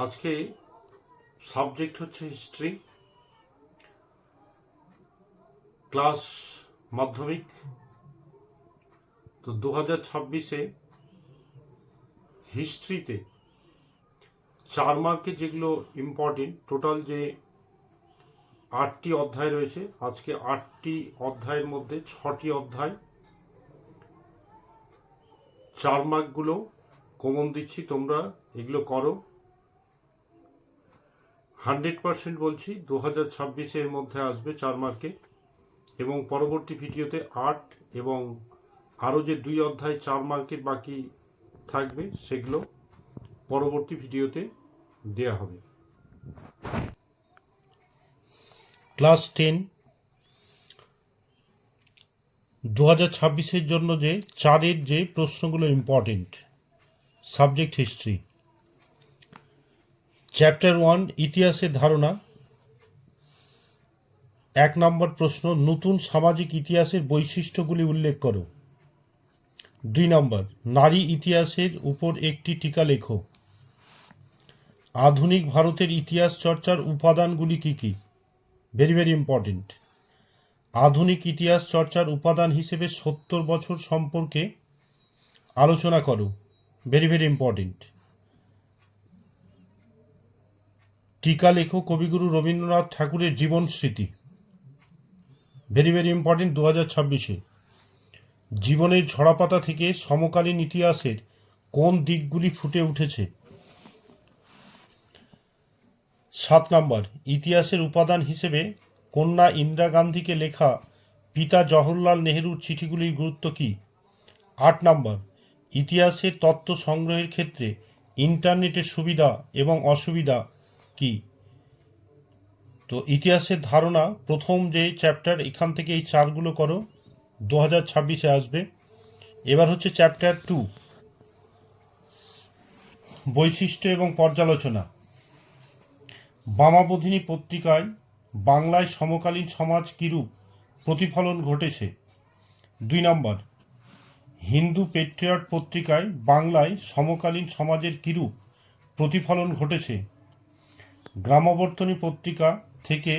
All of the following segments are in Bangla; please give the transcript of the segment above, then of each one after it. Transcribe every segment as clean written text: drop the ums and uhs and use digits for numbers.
আজকে সাবজেক্ট হচ্ছে হিস্ট্রি, ক্লাস মাধ্যমিক। তো 2026-এ হিস্ট্রিতে 4 মার্কে যেগুলো ইম্পর্টেন্ট, টোটাল যে 8টি অধ্যায় রয়েছে, আজকে 8টি অধ্যায়ের মধ্যে 6টি অধ্যায় 4 মার্কগুলো কমন দিচ্ছি, তোমরা এগুলো করো। 100% বলছি 2026-এর মধ্যে আসবে 4 মার্কে, এবং পরবর্তী ভিডিওতে 8 এবং আরও যে 2 অধ্যায় 4 মার্কের বাকি থাকবে সেগুলো পরবর্তী ভিডিওতে দেয়া হবে। ক্লাস 10 2026-এর জন্য যে 4-এর যে প্রশ্নগুলো ইম্পর্টেন্ট, সাবজেক্ট হিস্ট্রি। চ্যাপ্টার 1 ইতিহাসের ধারণা। 1 নম্বর প্রশ্ন, নতুন সামাজিক ইতিহাসের বৈশিষ্ট্যগুলি উল্লেখ করো। 2 নম্বর, নারী ইতিহাসের উপর একটি টিকা লেখো। আধুনিক ভারতের ইতিহাস চর্চার উপাদানগুলি কী কী? Very very important. আধুনিক ইতিহাস চর্চার উপাদান হিসেবে 70 বছর সম্পর্কে আলোচনা করো। Very very important. টিকা লেখো কবিগুরু রবীন্দ্রনাথ ঠাকুরের জীবন স্মৃতি। ভেরি ভেরি ইম্পর্টেন্ট 2026-এ। জীবনের ঝরাপাতা থেকে সমকালীন ইতিহাসের কোন দিকগুলি ফুটে উঠেছে? 7 নম্বর, ইতিহাসের উপাদান হিসেবে কন্যা ইন্দিরা গান্ধীকে লেখা পিতা জওহরলাল নেহরুর চিঠিগুলির গুরুত্ব কী? 8 নম্বর, ইতিহাসের তথ্য সংগ্রহের ক্ষেত্রে ইন্টারনেটের সুবিধা এবং অসুবিধা কী? তো ইতিহাসের ধারণা প্রথম যে চ্যাপ্টার, এখান থেকে এই 4গুলো করো, 2026-এ আসবে। এবার হচ্ছে চ্যাপ্টার 2, বৈশিষ্ট্য এবং পর্যালোচনা। বামাবোধিনী পত্রিকায় বাংলায় সমকালীন সমাজ কিরূপ প্রতিফলন ঘটেছে? 2 নম্বর, হিন্দু পেট্রিয়ট পত্রিকায় বাংলায় সমকালীন সমাজের কিরূপ প্রতিফলন ঘটেছে? গ্রামাবর্তনী পত্রিকা থেকে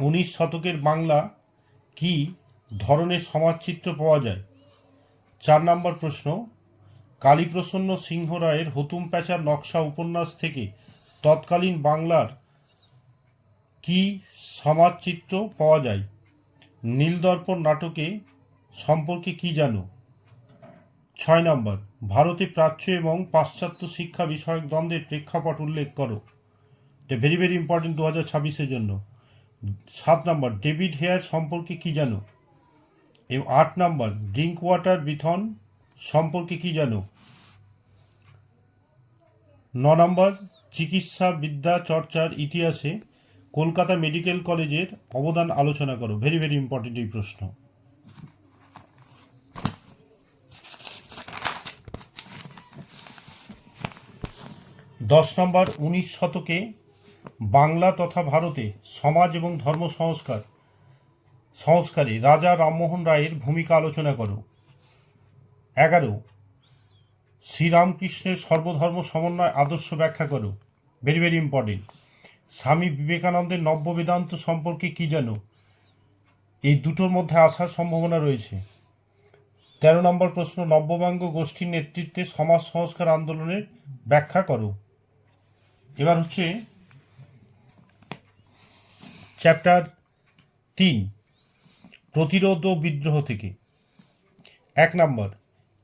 19 শতকের বাংলা কী ধরনের সমাজচিত্র পাওয়া যায়? 4 নম্বর প্রশ্ন, কালীপ্রসন্ন সিংহ রায়ের হতুম প্যাঁচার নকশা উপন্যাস থেকে তৎকালীন বাংলার কী সমাজচিত্র পাওয়া যায়? নীলদর্পণ নাটকে সম্পর্কে কী জানো? 6 নম্বর, ভারতে প্রাচ্য এবং পাশ্চাত্য শিক্ষা বিষয়ক দ্বন্দ্বের প্রেক্ষাপট উল্লেখ করো। এটা ভেরি ভেরি ইম্পর্টেন্ট 2026-এর জন্য। 7 নম্বর, ডেভিড হেয়ার সম্পর্কে কী জানো? এবং 8 নম্বর, ড্রিঙ্ক ওয়াটার বিথন সম্পর্কে কী জানো? 9 নম্বর, চিকিৎসা বিদ্যা চর্চার ইতিহাসে কলকাতা মেডিকেল কলেজের অবদান আলোচনা করো। ভেরি ভেরি ইম্পর্টেন্ট এই প্রশ্ন। দশ নম্বর, 19 শতকে বাংলা তথা ভারতে সমাজ এবং ধর্ম সংস্কারে রাজা রামমোহন রায়ের ভূমিকা আলোচনা করো। 11, শ্রীরামকৃষ্ণের সর্বধর্ম সমন্বয় আদর্শ ব্যাখ্যা করো। Very very important. স্বামী বিবেকানন্দের নব্য বেদান্ত সম্পর্কে কী জানো? এই দুটোর মধ্যে আসার সম্ভাবনা রয়েছে। 13 নম্বর প্রশ্ন, নব্যব্যঙ্গ গোষ্ঠীর নেতৃত্বে সমাজ সংস্কার আন্দোলনের ব্যাখ্যা করো। এবার হচ্ছে চ্যাপ্টার 3, প্রতিরোধ ও বিদ্রোহ থেকে। 1 নম্বর,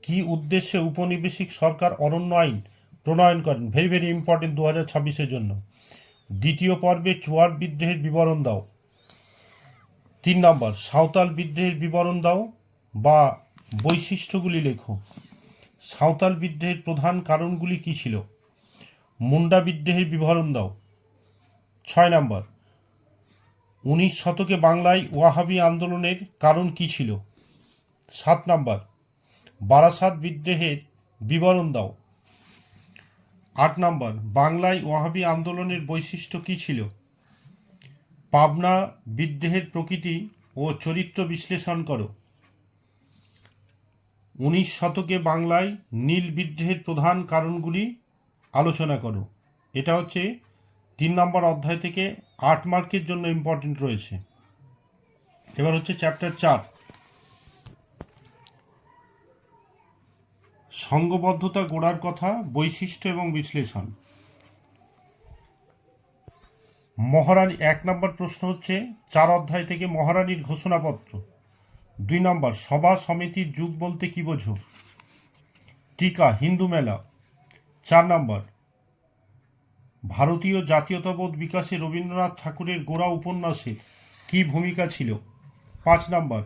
কী উদ্দেশ্যে উপনিবেশিক সরকার অরণ্য আইন প্রণয়ন করেন? ভেরি ভেরি ইম্পর্টেন্ট 2026-এর জন্য। দ্বিতীয় পর্বে চুয়ার বিদ্রোহের বিবরণ দাও। 3 নম্বর, সাঁওতাল বিদ্রোহের বিবরণ দাও বা বৈশিষ্ট্যগুলি লেখো। সাঁওতাল বিদ্রোহের প্রধান কারণগুলি কী ছিল? মুন্ডা বিদ্রোহের বিবরণ দাও। 6 নম্বর, 19 শতকে বাংলায় ওয়াহাবি আন্দোলনের কারণ কী ছিল? 7 নম্বর, বারাসাত বিদ্রোহের বিবরণ দাও। 8 নম্বর, বাংলায় ওয়াহাবি আন্দোলনের বৈশিষ্ট্য কী ছিল? পাবনা বিদ্রোহের প্রকৃতি ও চরিত্র বিশ্লেষণ করো। 19 শতকে বাংলায় নীল বিদ্রোহের প্রধান কারণগুলি আলোচনা করো। এটা হচ্ছে 3 নম্বর অধ্যায় থেকে 8 মার্কের জন্য ইম্পর্টেন্ট রয়েছে। এবার হচ্ছে চ্যাপ্টার 4, সংঘবদ্ধতা গড়ার কথা, বৈশিষ্ট্য এবং বিশ্লেষণ। মহারানী 1 নম্বর প্রশ্ন হচ্ছে 4 অধ্যায় থেকে মহারানীর ঘোষণাপত্র। 2 নম্বর সভা সমিতির যুগ বলতে কি বোঝো? টিকা হিন্দু মেলা। 4 নম্বর ভারতীয় জাতীয়তাবোধ বিকাশে রবীন্দ্রনাথ ঠাকুরের গোড়া উপন্যাসে কি ভূমিকা ছিল? 5 নম্বর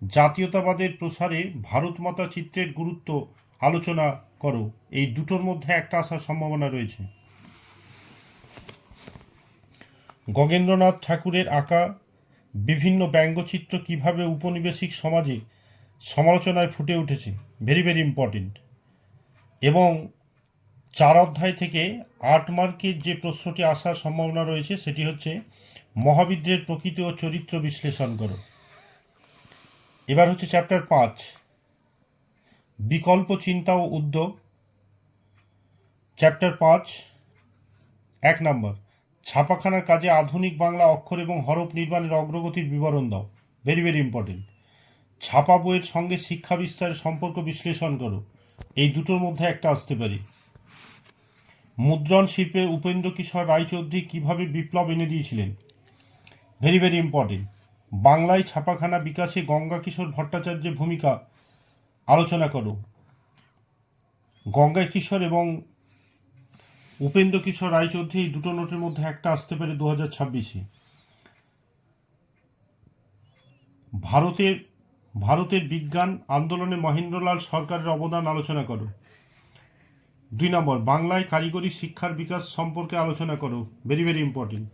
জাতীয়তাবাদের প্রসারে ভারত মাতা চিত্রের গুরুত্ব আলোচনা করো। এই দুটোর মধ্যে একটা আসার সম্ভাবনা রয়েছে। গগেন্দ্রনাথ ঠাকুরের আঁকা বিভিন্ন ব্যঙ্গচিত্র কিভাবে উপনিবেশিক সমাজে সমালোচনায় ফুটে উঠেছে, ভেরি ভেরি ইম্পর্টেন্ট। এবং 4 অধ্যায় থেকে 8 মার্কের যে প্রশ্নটি আসার সম্ভাবনা রয়েছে সেটি হচ্ছে মহাবিদ্রের প্রকৃতি ও চরিত্র বিশ্লেষণ করো। এবার হচ্ছে চ্যাপ্টার 5, বিকল্প চিন্তা ও উদ্যোগ। চ্যাপ্টার 5, 1 নম্বর ছাপাখানার কাজে আধুনিক বাংলা অক্ষর এবং হরফ নির্মাণের অগ্রগতির বিবরণ দাও, ভেরি ভেরি ইম্পর্টেন্ট। ছাপা বইয়ের সঙ্গে শিক্ষা বিস্তারের সম্পর্ক বিশ্লেষণ করো। এই দুটোর মধ্যে একটা আসতে পারে। মুদ্রণ শিল্পে উপেন্দ্র কিশোর রায়চৌধুরী কীভাবে বিপ্লব এনে দিয়েছিলেন, ভেরি ভেরি ইম্পর্টেন্ট। বাংলায় ছাপাখানা বিকাশে গঙ্গা কিশোর ভট্টাচার্যের ভূমিকা আলোচনা করো। গঙ্গা কিশোর এবং উপেন্দ্র কিশোর রায়চৌধুরী এই দুটো নোটের মধ্যে একটা আসতে পারে 2026-এ। ভারতের বিজ্ঞান আন্দোলনে মহেন্দ্রলাল সরকারের অবদান আলোচনা করো। 2 নম্বর বাংলায় কারিগরি শিক্ষার বিকাশ সম্পর্কে আলোচনা করো, ভেরি ভেরি ইম্পর্টেন্ট।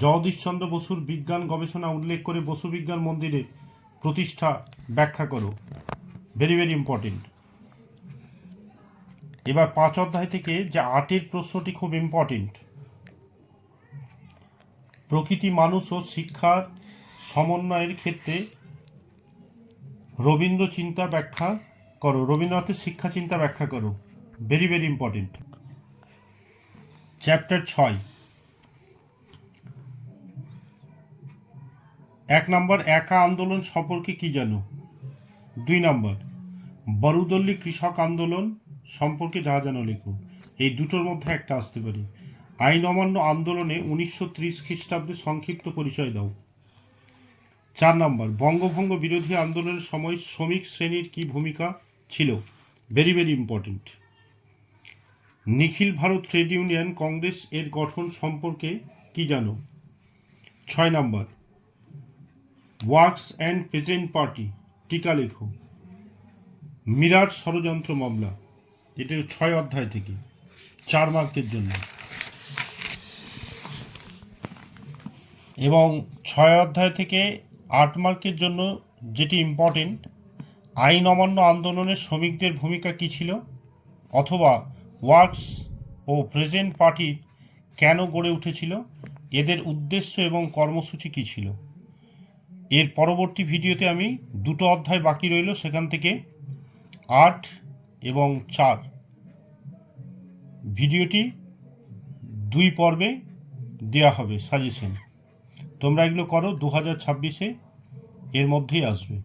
জগদীশচন্দ্র বসুর বিজ্ঞান গবেষণা উল্লেখ করে বসু বিজ্ঞান মন্দিরের প্রতিষ্ঠা ব্যাখ্যা করো, ভেরি ভেরি ইম্পর্টেন্ট। এবার 5 অধ্যায় থেকে যে 8-এর প্রশ্নটি খুব ইম্পর্টেন্ট। প্রকৃতি মানুষ ও শিক্ষার সমন্বয়ের ক্ষেত্রে রবীন্দ্র চিন্তা ব্যাখ্যা করো, রবীন্দ্রনাথের শিক্ষা চিন্তা ব্যাখ্যা করো, ভেরি ভেরি ইম্পর্টেন্ট। চ্যাপ্টার 6, 1 নম্বর একা আন্দোলন সম্পর্কে কি জানো? 2 নম্বর বরুদল্লি কৃষক আন্দোলন সম্পর্কে যা জানো লেখো। এই দুটোর মধ্যে একটা আসতে পারে। আইন অমান্য আন্দোলনে 1930 খ্রিস্টাব্দে সংক্ষিপ্ত পরিচয় দাও। 4 নম্বর বঙ্গভঙ্গ বিরোধী আন্দোলনের সময় শ্রমিক শ্রেণীর কি ভূমিকা ছিল, ভেরি ভেরি ইম্পর্টেন্ট। নিখিল ভারত ট্রেড ইউনিয়ন কংগ্রেস এর গঠন সম্পর্কে কি জানো? 6 নম্বর ওয়ার্কস অ্যান্ড পেজেন্ট পার্টি, টিকা লেখো। মিরাট ষড়যন্ত্র মামলা, এটা 6 অধ্যায় থেকে 4 মার্কের জন্য। এবং 6 অধ্যায় থেকে 8 মার্কের জন্য যেটি ইম্পর্টেন্ট, আইন অমান্য আন্দোলনের শ্রমিকদের ভূমিকা কী ছিল, অথবা ওয়ার্কস ও প্রেজেন্ট পার্টি কেন গড়ে উঠেছিল, এদের উদ্দেশ্য এবং কর্মসূচি কী ছিল। এর পরবর্তী ভিডিওতে আমি 2টো অধ্যায় বাকি রইল, সেখান থেকে 8 এবং 4 ভিডিওটি 2 পর্বে দেওয়া হবে সাজেশন। তোমরা এগুলো করো, 2026-এ এর মধ্যেই আসবে।